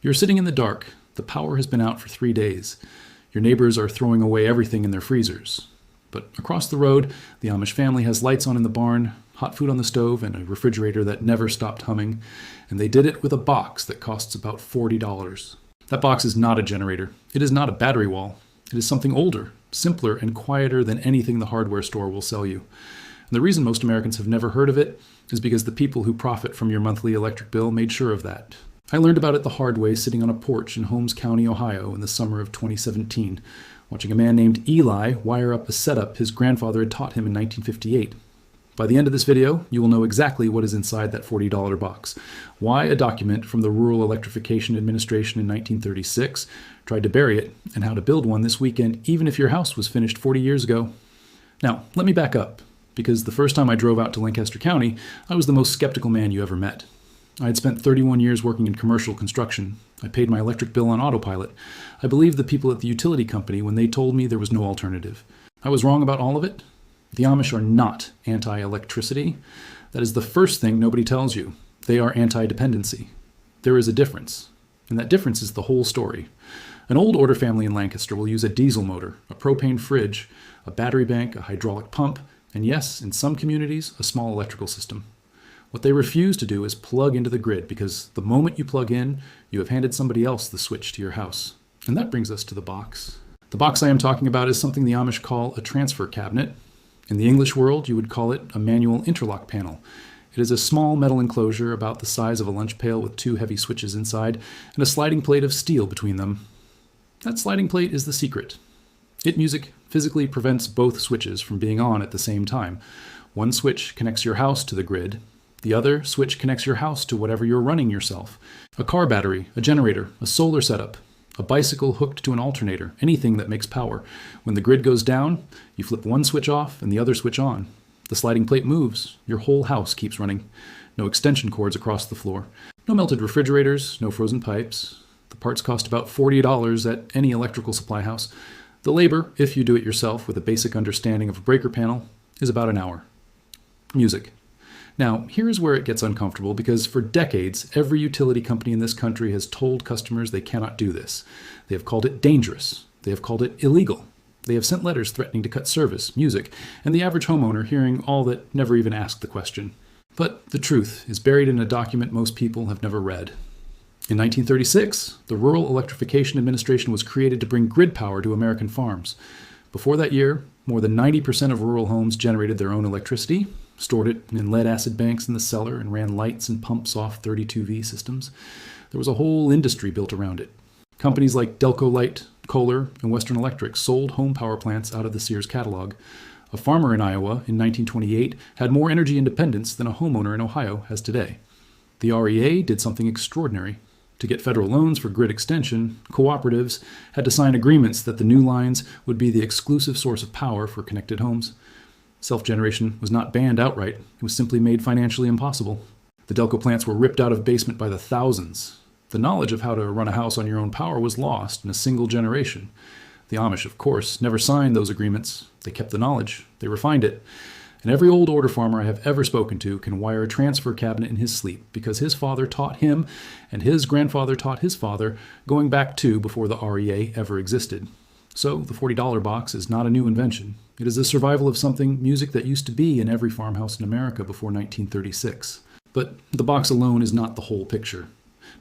You're sitting in the dark. The power has been out for 3 days. Your neighbors are throwing away everything in their freezers. But across the road, the Amish family has lights on in the barn, hot food on the stove, and a refrigerator that never stopped humming. And they did it with a box that costs about $40. That box is not a generator. It is not a battery wall. It is something older, simpler, and quieter than anything the hardware store will sell you. And the reason most Americans have never heard of it is because the people who profit from your monthly electric bill made sure of that. I learned about it the hard way sitting on a porch in Holmes County, Ohio in the summer of 2017, watching a man named Eli wire up a setup his grandfather had taught him in 1958. By the end of this video, you will know exactly what is inside that $40 box, why a document from the Rural Electrification Administration in 1936 tried to bury it, and how to build one this weekend even if your house was finished 40 years ago. Now, let me back up, because the first time I drove out to Lancaster County, I was the most skeptical man you ever met. I had spent 31 years working in commercial construction. I paid my electric bill on autopilot. I believed the people at the utility company when they told me there was no alternative. I was wrong about all of it. The Amish are not anti-electricity. That is the first thing nobody tells you. They are anti-dependency. There is a difference, and that difference is the whole story. An old order family in Lancaster will use a diesel motor, a propane fridge, a battery bank, a hydraulic pump, and yes, in some communities, a small electrical system. What they refuse to do is plug into the grid, because the moment you plug in, you have handed somebody else the switch to your house. And that brings us to the box. The box I am talking about is something the Amish call a transfer cabinet. In the English world, you would call it a manual interlock panel. It is a small metal enclosure about the size of a lunch pail with 2 heavy switches inside and a sliding plate of steel between them. That sliding plate is the secret. Music physically prevents both switches from being on at the same time. One switch connects your house to the grid. The other switch connects your house to whatever you're running yourself. A car battery, a generator, a solar setup, a bicycle hooked to an alternator, anything that makes power. When the grid goes down, you flip one switch off and the other switch on. The sliding plate moves. Your whole house keeps running. No extension cords across the floor. No melted refrigerators, no frozen pipes. The parts cost about $40 at any electrical supply house. The labor, if you do it yourself with a basic understanding of a breaker panel, is about an hour. Music. Now, here's where it gets uncomfortable, because for decades, every utility company in this country has told customers they cannot do this. They have called it dangerous. They have called it illegal. They have sent letters threatening to cut service, music, and the average homeowner hearing all that never even asked the question. But the truth is buried in a document most people have never read. In 1936, the Rural Electrification Administration was created to bring grid power to American farms. Before that year, more than 90% of rural homes generated their own electricity, stored it in lead-acid banks in the cellar, and ran lights and pumps off 32V systems. There was a whole industry built around it. Companies like Delco Light, Kohler, and Western Electric sold home power plants out of the Sears catalog. A farmer in Iowa in 1928 had more energy independence than a homeowner in Ohio has today. The REA did something extraordinary. To get federal loans for grid extension, cooperatives had to sign agreements that the new lines would be the exclusive source of power for connected homes. Self-generation was not banned outright. It was simply made financially impossible. The Delco plants were ripped out of basement by the thousands. The knowledge of how to run a house on your own power was lost in a single generation. The Amish, of course, never signed those agreements. They kept the knowledge. They refined it. And every old order farmer I have ever spoken to can wire a transfer cabinet in his sleep, because his father taught him and his grandfather taught his father, going back to before the REA ever existed. So the $40 box is not a new invention. It is the survival of something, music, that used to be in every farmhouse in America before 1936. But the box alone is not the whole picture.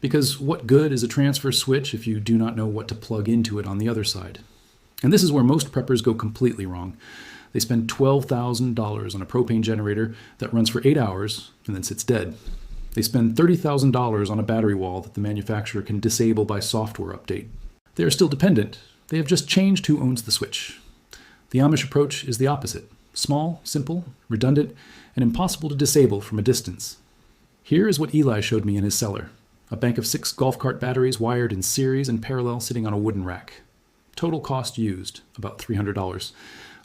Because what good is a transfer switch if you do not know what to plug into it on the other side? And this is where most preppers go completely wrong. They spend $12,000 on a propane generator that runs for 8 hours and then sits dead. They spend $30,000 on a battery wall that the manufacturer can disable by software update. They are still dependent. They have just changed who owns the switch. The Amish approach is the opposite. Small, simple, redundant, and impossible to disable from a distance. Here is what Eli showed me in his cellar. A bank of 6 golf cart batteries wired in series and parallel sitting on a wooden rack. Total cost used, about $300.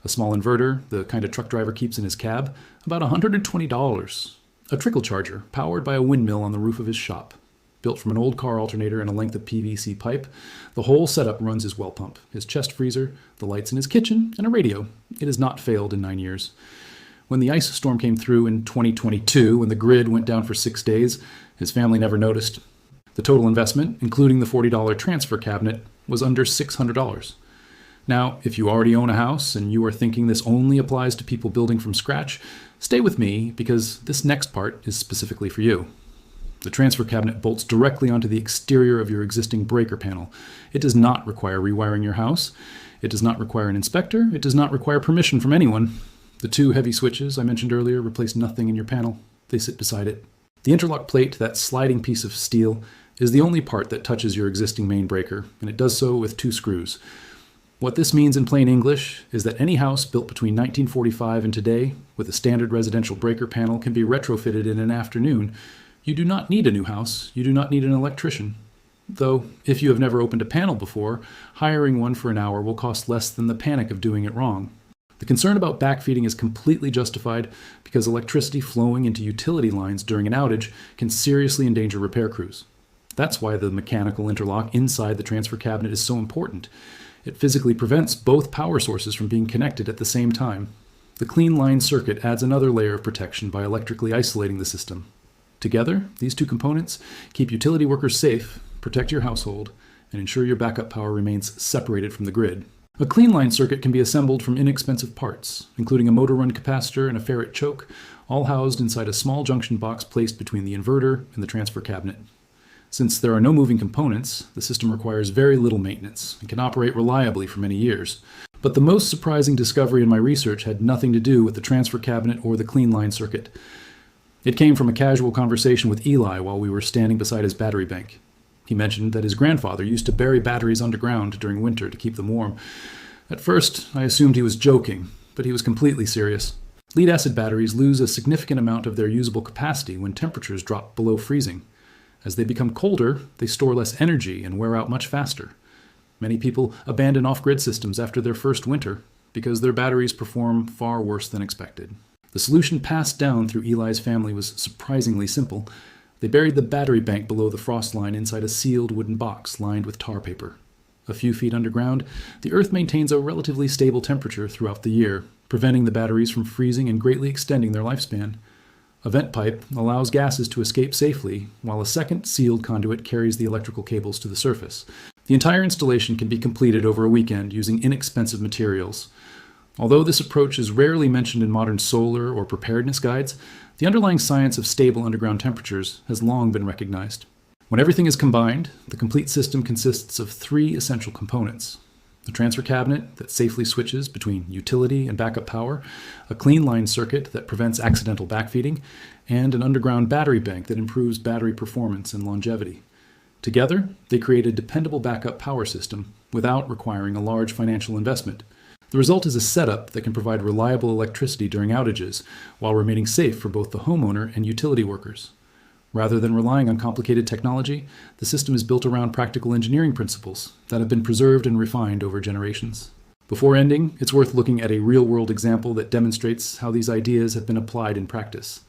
A small inverter, the kind a truck driver keeps in his cab, about $120. A trickle charger, powered by a windmill on the roof of his shop. Built from an old car alternator and a length of PVC pipe, the whole setup runs his well pump, his chest freezer, the lights in his kitchen, and a radio. It has not failed in 9 years. When the ice storm came through in 2022, when the grid went down for 6 days, his family never noticed. The total investment, including the $40 transfer cabinet, was under $600. Now, if you already own a house and you are thinking this only applies to people building from scratch, stay with me because this next part is specifically for you. The transfer cabinet bolts directly onto the exterior of your existing breaker panel. It does not require rewiring your house. It does not require an inspector. It does not require permission from anyone. The two heavy switches I mentioned earlier replace nothing in your panel. They sit beside it. The interlock plate, that sliding piece of steel, is the only part that touches your existing main breaker, and it does so with 2 screws. What this means in plain English is that any house built between 1945 and today with a standard residential breaker panel can be retrofitted in an afternoon. You do not need a new house. You do not need an electrician. Though, if you have never opened a panel before, hiring one for an hour will cost less than the panic of doing it wrong. The concern about backfeeding is completely justified because electricity flowing into utility lines during an outage can seriously endanger repair crews. That's why the mechanical interlock inside the transfer cabinet is so important. It physically prevents both power sources from being connected at the same time. The clean line circuit adds another layer of protection by electrically isolating the system. Together, these two components keep utility workers safe, protect your household, and ensure your backup power remains separated from the grid. A clean line circuit can be assembled from inexpensive parts, including a motor run capacitor and a ferrite choke, all housed inside a small junction box placed between the inverter and the transfer cabinet. Since there are no moving components, the system requires very little maintenance and can operate reliably for many years. But the most surprising discovery in my research had nothing to do with the transfer cabinet or the clean line circuit. It came from a casual conversation with Eli while we were standing beside his battery bank. He mentioned that his grandfather used to bury batteries underground during winter to keep them warm. At first, I assumed he was joking, but he was completely serious. Lead-acid batteries lose a significant amount of their usable capacity when temperatures drop below freezing. As they become colder, they store less energy and wear out much faster. Many people abandon off-grid systems after their first winter because their batteries perform far worse than expected. The solution passed down through Eli's family was surprisingly simple. They buried the battery bank below the frost line inside a sealed wooden box lined with tar paper. A few feet underground, the earth maintains a relatively stable temperature throughout the year, preventing the batteries from freezing and greatly extending their lifespan. A vent pipe allows gases to escape safely, while a second sealed conduit carries the electrical cables to the surface. The entire installation can be completed over a weekend using inexpensive materials. Although this approach is rarely mentioned in modern solar or preparedness guides, the underlying science of stable underground temperatures has long been recognized. When everything is combined, the complete system consists of 3 essential components: a transfer cabinet that safely switches between utility and backup power, a clean line circuit that prevents accidental backfeeding, and an underground battery bank that improves battery performance and longevity. Together, they create a dependable backup power system without requiring a large financial investment. The result is a setup that can provide reliable electricity during outages while remaining safe for both the homeowner and utility workers. Rather than relying on complicated technology, the system is built around practical engineering principles that have been preserved and refined over generations. Before ending, it's worth looking at a real-world example that demonstrates how these ideas have been applied in practice.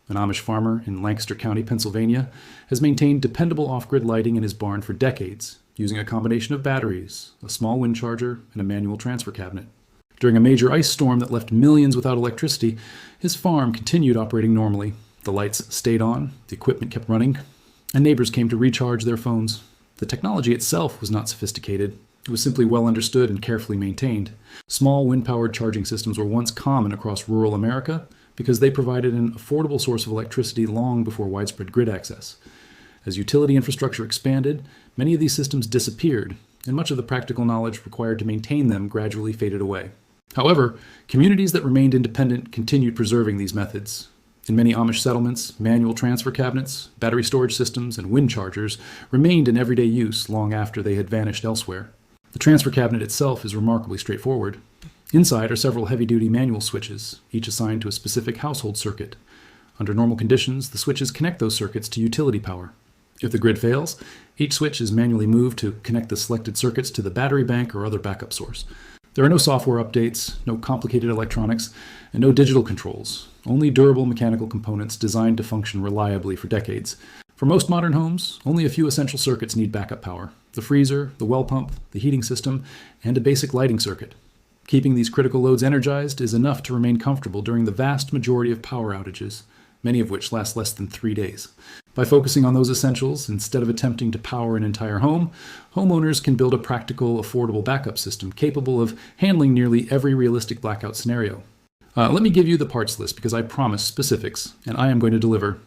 An Amish farmer in Lancaster County, Pennsylvania, has maintained dependable off-grid lighting in his barn for decades, using a combination of batteries, a small wind charger, and a manual transfer cabinet. During a major ice storm that left millions without electricity, his farm continued operating normally. The lights stayed on, the equipment kept running, and neighbors came to recharge their phones. The technology itself was not sophisticated. It was simply well understood and carefully maintained. Small wind-powered charging systems were once common across rural America because they provided an affordable source of electricity long before widespread grid access. As utility infrastructure expanded, many of these systems disappeared, and much of the practical knowledge required to maintain them gradually faded away. However, communities that remained independent continued preserving these methods. In many Amish settlements, manual transfer cabinets, battery storage systems, and wind chargers remained in everyday use long after they had vanished elsewhere. The transfer cabinet itself is remarkably straightforward. Inside are several heavy-duty manual switches, each assigned to a specific household circuit. Under normal conditions, the switches connect those circuits to utility power. If the grid fails, each switch is manually moved to connect the selected circuits to the battery bank or other backup source. There are no software updates, no complicated electronics, and no digital controls, only durable mechanical components designed to function reliably for decades. For most modern homes, only a few essential circuits need backup power: the freezer, the well pump, the heating system, and a basic lighting circuit. Keeping these critical loads energized is enough to remain comfortable during the vast majority of power outages, many of which last less than 3 days. By focusing on those essentials, instead of attempting to power an entire home, homeowners can build a practical, affordable backup system capable of handling nearly every realistic blackout scenario. Let me give you the parts list because I promise specifics, and I am going to deliver.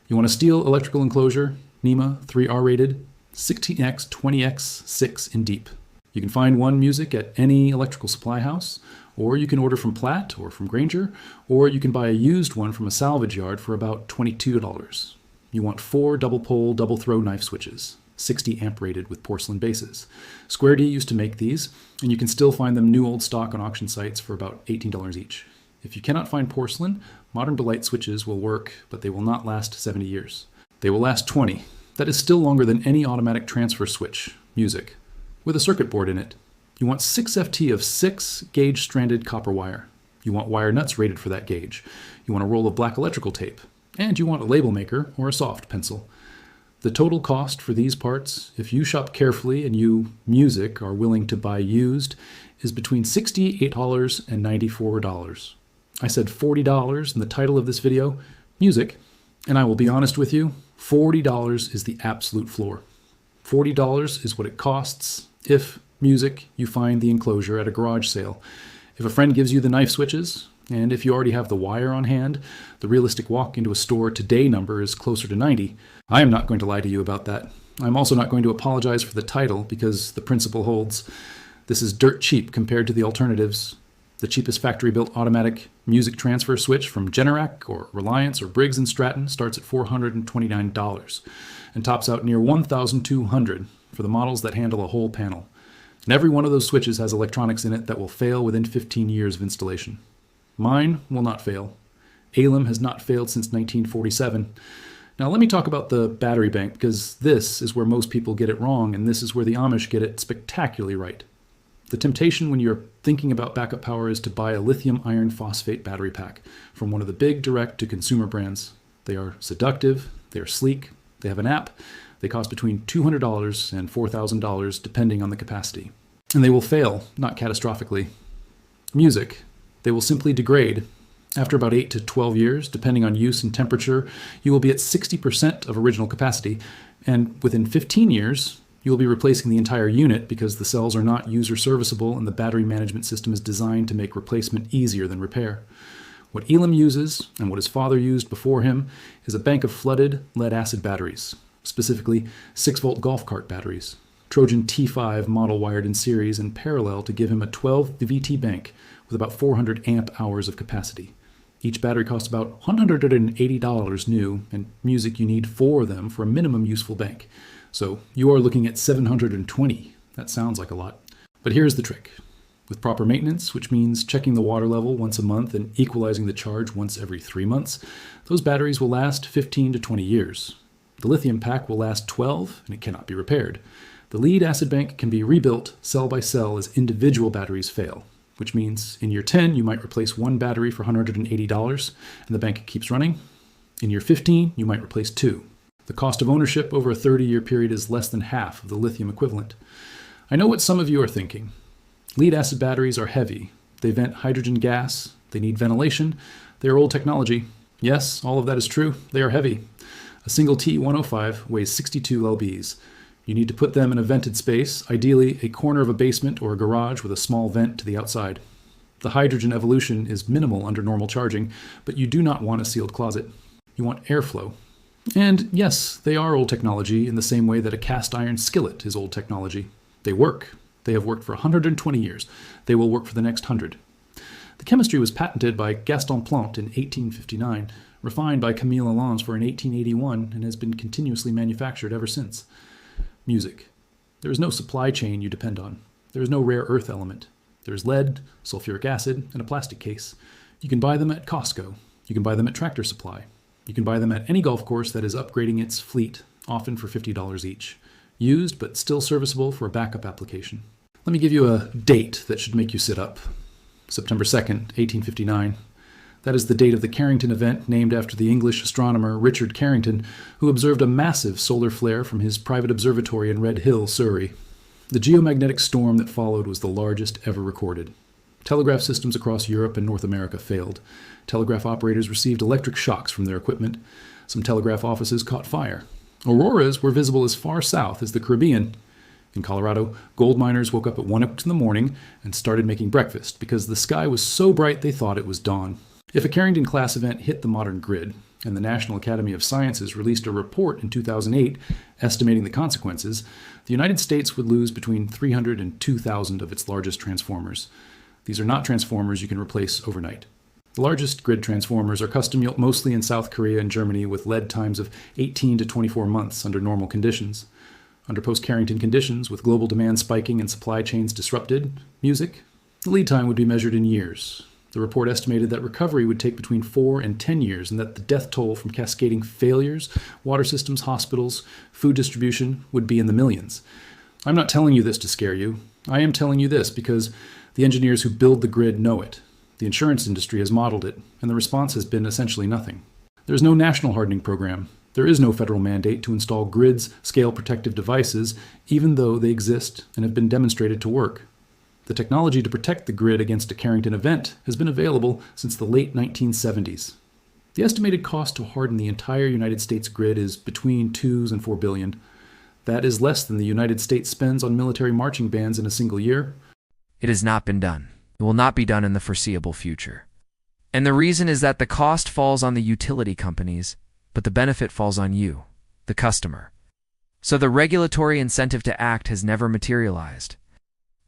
You want a steel electrical enclosure, NEMA 3R rated, 16x 20x 6 in deep. You can find one music at any electrical supply house, or you can order from Platt or from Granger, or you can buy a used one from a salvage yard for about $22. You want 4 double pole, double throw knife switches, 60 amp rated with porcelain bases. Square D used to make these, and you can still find them new old stock on auction sites for about $18 each. If you cannot find porcelain, modern Belite switches will work, but they will not last 70 years. They will last 20. That is still longer than any automatic transfer switch, music, with a circuit board in it. You want 6 FT of 6 gauge stranded copper wire. You want wire nuts rated for that gauge. You want a roll of black electrical tape. And you want a label maker or a soft pencil. The total cost for these parts, if you shop carefully and you, music, are willing to buy used, is between $68 and $94. I said $40 in the title of this video, music, and I will be honest with you, $40 is the absolute floor. $40 is what it costs if, music, you find the enclosure at a garage sale. If a friend gives you the knife switches, and if you already have the wire on hand, the realistic walk into a store today number is closer to 90. I am not going to lie to you about that. I'm also not going to apologize for the title because the principle holds. This is dirt cheap compared to the alternatives. The cheapest factory-built automatic music transfer switch from Generac or Reliance or Briggs & Stratton starts at $429 and tops out near $1,200 for the models that handle a whole panel. And every one of those switches has electronics in it that will fail within 15 years of installation. Mine will not fail. Alum has not failed since 1947. Now let me talk about the battery bank because this is where most people get it wrong and this is where the Amish get it spectacularly right. The temptation when you're thinking about backup power is to buy a lithium iron phosphate battery pack from one of the big direct-to-consumer brands. They are seductive, they are sleek, they have an app, they cost between $200 and $4,000 depending on the capacity. And they will fail, not catastrophically. Music. They will simply degrade. After about 8 to 12 years, depending on use and temperature, you will be at 60% of original capacity, and within 15 years, you will be replacing the entire unit because the cells are not user serviceable and the battery management system is designed to make replacement easier than repair. What Elam uses, and what his father used before him, is a bank of flooded lead-acid batteries, specifically 6-volt golf cart batteries. Trojan T5 model wired in series in parallel to give him a 12 VT bank with about 400 amp hours of capacity. Each battery costs about $180 new, and music you need 4 of them for a minimum useful bank. So you are looking at $720. That sounds like a lot. But here's the trick. With proper maintenance, which means checking the water level once a month and equalizing the charge once every 3 months, those batteries will last 15 to 20 years. The lithium pack will last 12, and it cannot be repaired. The lead acid bank can be rebuilt cell by cell as individual batteries fail, which means in year 10, you might replace 1 battery for $180, and the bank keeps running. In year 15, you might replace 2. The cost of ownership over a 30-year period is less than half of the lithium equivalent. I know what some of you are thinking. Lead acid batteries are heavy. They vent hydrogen gas. They need ventilation. They are old technology. Yes, all of that is true. They are heavy. A single T105 weighs 62 lbs. You need to put them in a vented space, ideally a corner of a basement or a garage with a small vent to the outside. The hydrogen evolution is minimal under normal charging, but you do not want a sealed closet. You want airflow. And yes, they are old technology in the same way that a cast iron skillet is old technology. They work. They have worked for 120 years. They will work for the next 100. The chemistry was patented by Gaston Plante in 1859, refined by Camille Lalande for in 1881, and has been continuously manufactured ever since. Music. There is no supply chain you depend on. There is no rare earth element. There is lead, sulfuric acid, and a plastic case. You can buy them at Costco. You can buy them at Tractor Supply. You can buy them at any golf course that is upgrading its fleet, often for $50 each. Used, but still serviceable for a backup application. Let me give you a date that should make you sit up. September 2nd, 1859. That is the date of the Carrington event named after the English astronomer Richard Carrington, who observed a massive solar flare from his private observatory in Red Hill, Surrey. The geomagnetic storm that followed was the largest ever recorded. Telegraph systems across Europe and North America failed. Telegraph operators received electric shocks from their equipment. Some telegraph offices caught fire. Auroras were visible as far south as the Caribbean. In Colorado, gold miners woke up at 1 o'clock in the morning and started making breakfast because the sky was so bright they thought it was dawn. If a Carrington-class event hit the modern grid, and the National Academy of Sciences released a report in 2008 estimating the consequences, the United States would lose between 300 and 2,000 of its largest transformers. These are not transformers you can replace overnight. The largest grid transformers are custom-built mostly in South Korea and Germany with lead times of 18 to 24 months under normal conditions. Under post-Carrington conditions, with global demand spiking and supply chains disrupted, the lead time would be measured in years. The report estimated that recovery would take between 4 and 10 years and that the death toll from cascading failures, water systems, hospitals, food distribution would be in the millions. I'm not telling you this to scare you. I am telling you this because the engineers who build the grid know it. The insurance industry has modeled it, and the response has been essentially nothing. There is no national hardening program. There is no federal mandate to install grids, scale protective devices, even though they exist and have been demonstrated to work. The technology to protect the grid against a Carrington event has been available since the late 1970s. The estimated cost to harden the entire United States grid is between $2 and $4 billion. That is less than the United States spends on military marching bands in a single year. It has not been done. It will not be done in the foreseeable future. And the reason is that the cost falls on the utility companies, but the benefit falls on you, the customer. So the regulatory incentive to act has never materialized.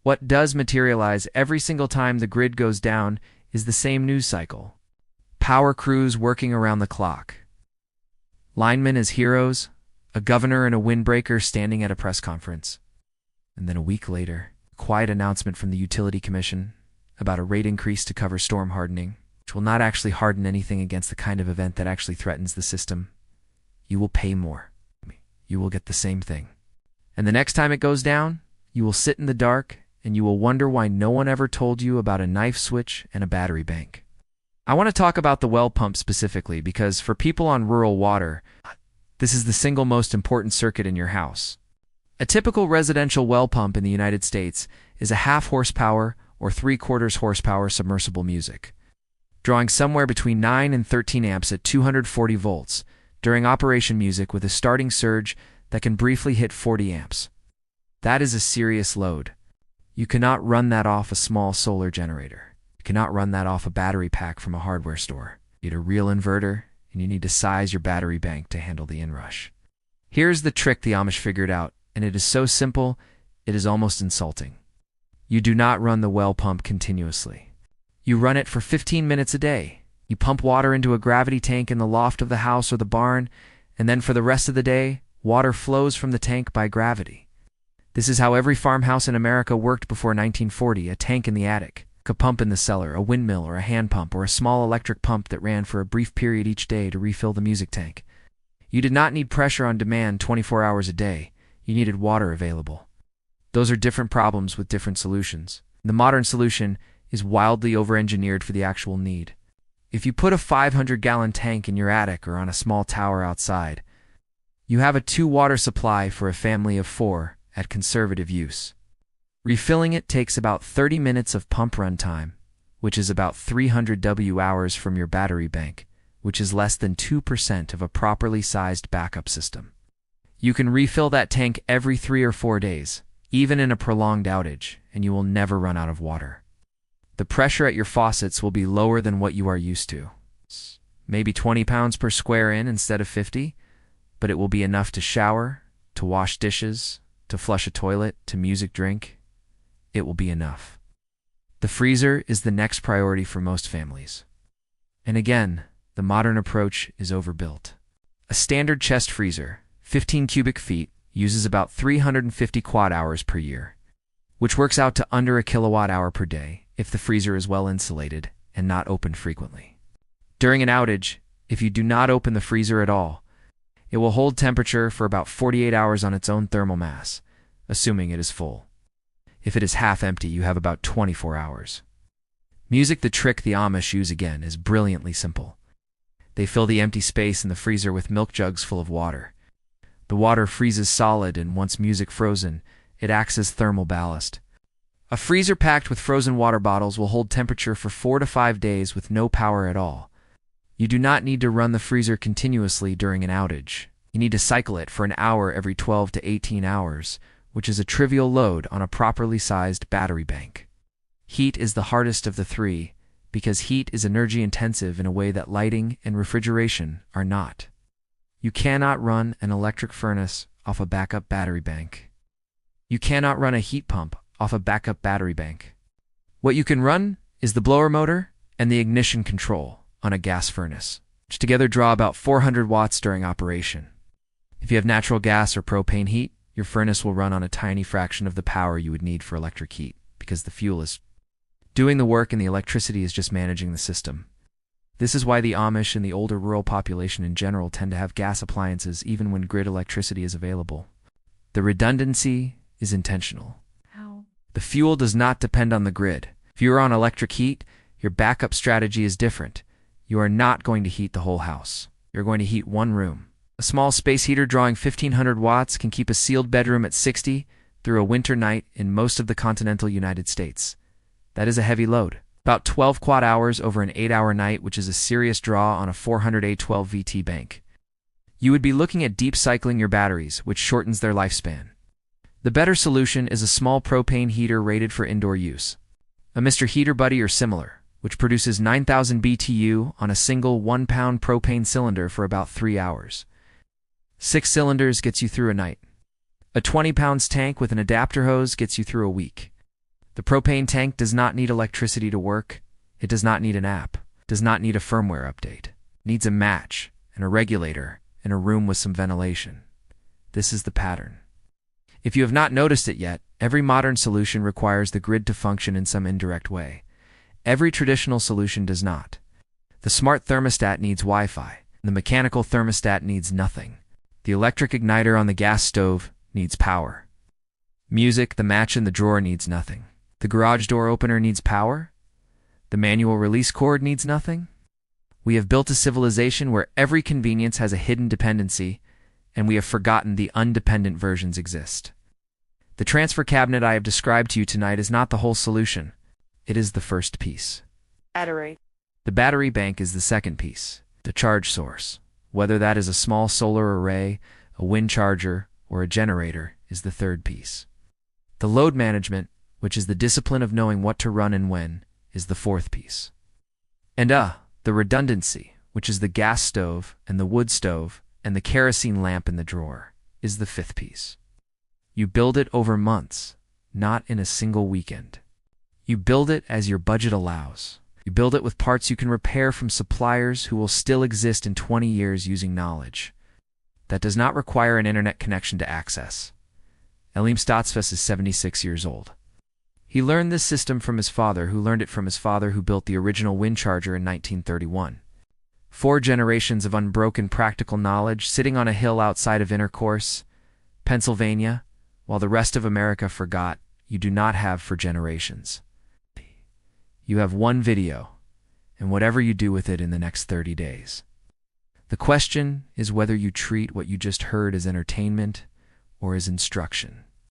What does materialize every single time the grid goes down is the same news cycle. Power crews working around the clock. Linemen as heroes, a governor and a windbreaker standing at a press conference. And then a week later, a quiet announcement from the Utility Commission about a rate increase to cover storm hardening, which will not actually harden anything against the kind of event that actually threatens the system. You will pay more. You will get the same thing. And the next time it goes down, you will sit in the dark and you will wonder why no one ever told you about a knife switch and a battery bank. I want to talk about the well pump specifically because for people on rural water, this is the single most important circuit in your house. A typical residential well pump in the United States is a 1/2 horsepower or 3/4 horsepower submersible music, drawing somewhere between 9 and 13 amps at 240 volts during operation music with a starting surge that can briefly hit 40 amps. That is a serious load. You cannot run that off a small solar generator. You cannot run that off a battery pack from a hardware store. You need a real inverter, and you need to size your battery bank to handle the inrush. Here's the trick the Amish figured out, and it is so simple, it is almost insulting. You do not run the well pump continuously. You run it for 15 minutes a day. You pump water into a gravity tank in the loft of the house or the barn, and then for the rest of the day, water flows from the tank by gravity. This is how every farmhouse in America worked before 1940, a tank in the attic, a pump in the cellar, a windmill or a hand pump or a small electric pump that ran for a brief period each day to refill the music tank. You did not need pressure on demand 24 hours a day. You needed water available. Those are different problems with different solutions. The modern solution is wildly over-engineered for the actual need. If you put a 500-gallon tank in your attic or on a small tower outside, you have a 2-water supply for a family of 4 at conservative use. Refilling it takes about 30 minutes of pump run time, which is about 300 W-hours from your battery bank, which is less than 2% of a properly sized backup system. You can refill that tank every 3 or 4 days, even in a prolonged outage, and you will never run out of water. The pressure at your faucets will be lower than what you are used to. Maybe 20 pounds per square inch instead of 50, but it will be enough to shower, to wash dishes, to flush a toilet, to music drink. It will be enough. The freezer is the next priority for most families. And again, the modern approach is overbuilt. A standard chest freezer, 15 cubic feet, uses about 350 quad-hours per year, which works out to under a kilowatt-hour per day if the freezer is well insulated and not opened frequently. During an outage, if you do not open the freezer at all, it will hold temperature for about 48 hours on its own thermal mass, assuming it is full. If it is half empty, you have about 24 hours. The trick the Amish use again is brilliantly simple. They fill the empty space in the freezer with milk jugs full of water. The water freezes solid, and once music frozen, it acts as thermal ballast. A freezer packed with frozen water bottles will hold temperature for 4 to 5 days with no power at all. You do not need to run the freezer continuously during an outage. You need to cycle it for an hour every 12 to 18 hours, which is a trivial load on a properly sized battery bank. Heat is the hardest of the three because heat is energy intensive in a way that lighting and refrigeration are not. You cannot run an electric furnace off a backup battery bank. You cannot run a heat pump off a backup battery bank. What you can run is the blower motor and the ignition control on a gas furnace, which together draw about 400 watts during operation. If you have natural gas or propane heat, your furnace will run on a tiny fraction of the power you would need for electric heat because the fuel is doing the work and the electricity is just managing the system. This is why the Amish and the older rural population in general tend to have gas appliances even when grid electricity is available. The redundancy is intentional. How? The fuel does not depend on the grid. If you are on electric heat, your backup strategy is different. You are not going to heat the whole house. You're going to heat one room. A small space heater drawing 1,500 watts can keep a sealed bedroom at 60 through a winter night in most of the continental United States. That is a heavy load. About 12 quad hours over an 8-hour night, which is a serious draw on a 400A 12 VT bank. You would be looking at deep cycling your batteries, which shortens their lifespan. The better solution is a small propane heater rated for indoor use. A Mr. Heater Buddy or similar, which produces 9,000 BTU on a single 1-pound propane cylinder for about 3 hours. 6 cylinders gets you through a night. A 20 pounds tank with an adapter hose gets you through a week. The propane tank does not need electricity to work. It does not need an app. It does not need a firmware update. It needs a match and a regulator and a room with some ventilation. This is the pattern. If you have not noticed it yet, every modern solution requires the grid to function in some indirect way. Every traditional solution does not. The smart thermostat needs Wi-Fi. The mechanical thermostat needs nothing. The electric igniter on the gas stove needs power. Music, the match in the drawer needs nothing. The garage door opener needs power? The manual release cord needs nothing? We have built a civilization where every convenience has a hidden dependency, and we have forgotten the undependent versions exist. The transfer cabinet I have described to you tonight is not the whole solution. It is the first piece. Battery. The battery bank is the second piece, the charge source. Whether that is a small solar array, a wind charger, or a generator, is the third piece. The load management, which is the discipline of knowing what to run and when, is the fourth piece. And the redundancy, which is the gas stove and the wood stove and the kerosene lamp in the drawer, is the fifth piece. You build it over months, not in a single weekend. You build it as your budget allows. You build it with parts you can repair from suppliers who will still exist in 20 years using knowledge. That does not require an internet connection to access. Elim Statsfus is 76 years old. He learned this system from his father, who learned it from his father, who built the original wind charger in 1931. 4 generations of unbroken practical knowledge sitting on a hill outside of Intercourse, Pennsylvania, while the rest of America forgot. You do not have for generations. You have one video, and whatever you do with it in the next 30 days. The question is whether you treat what you just heard as entertainment or as instruction.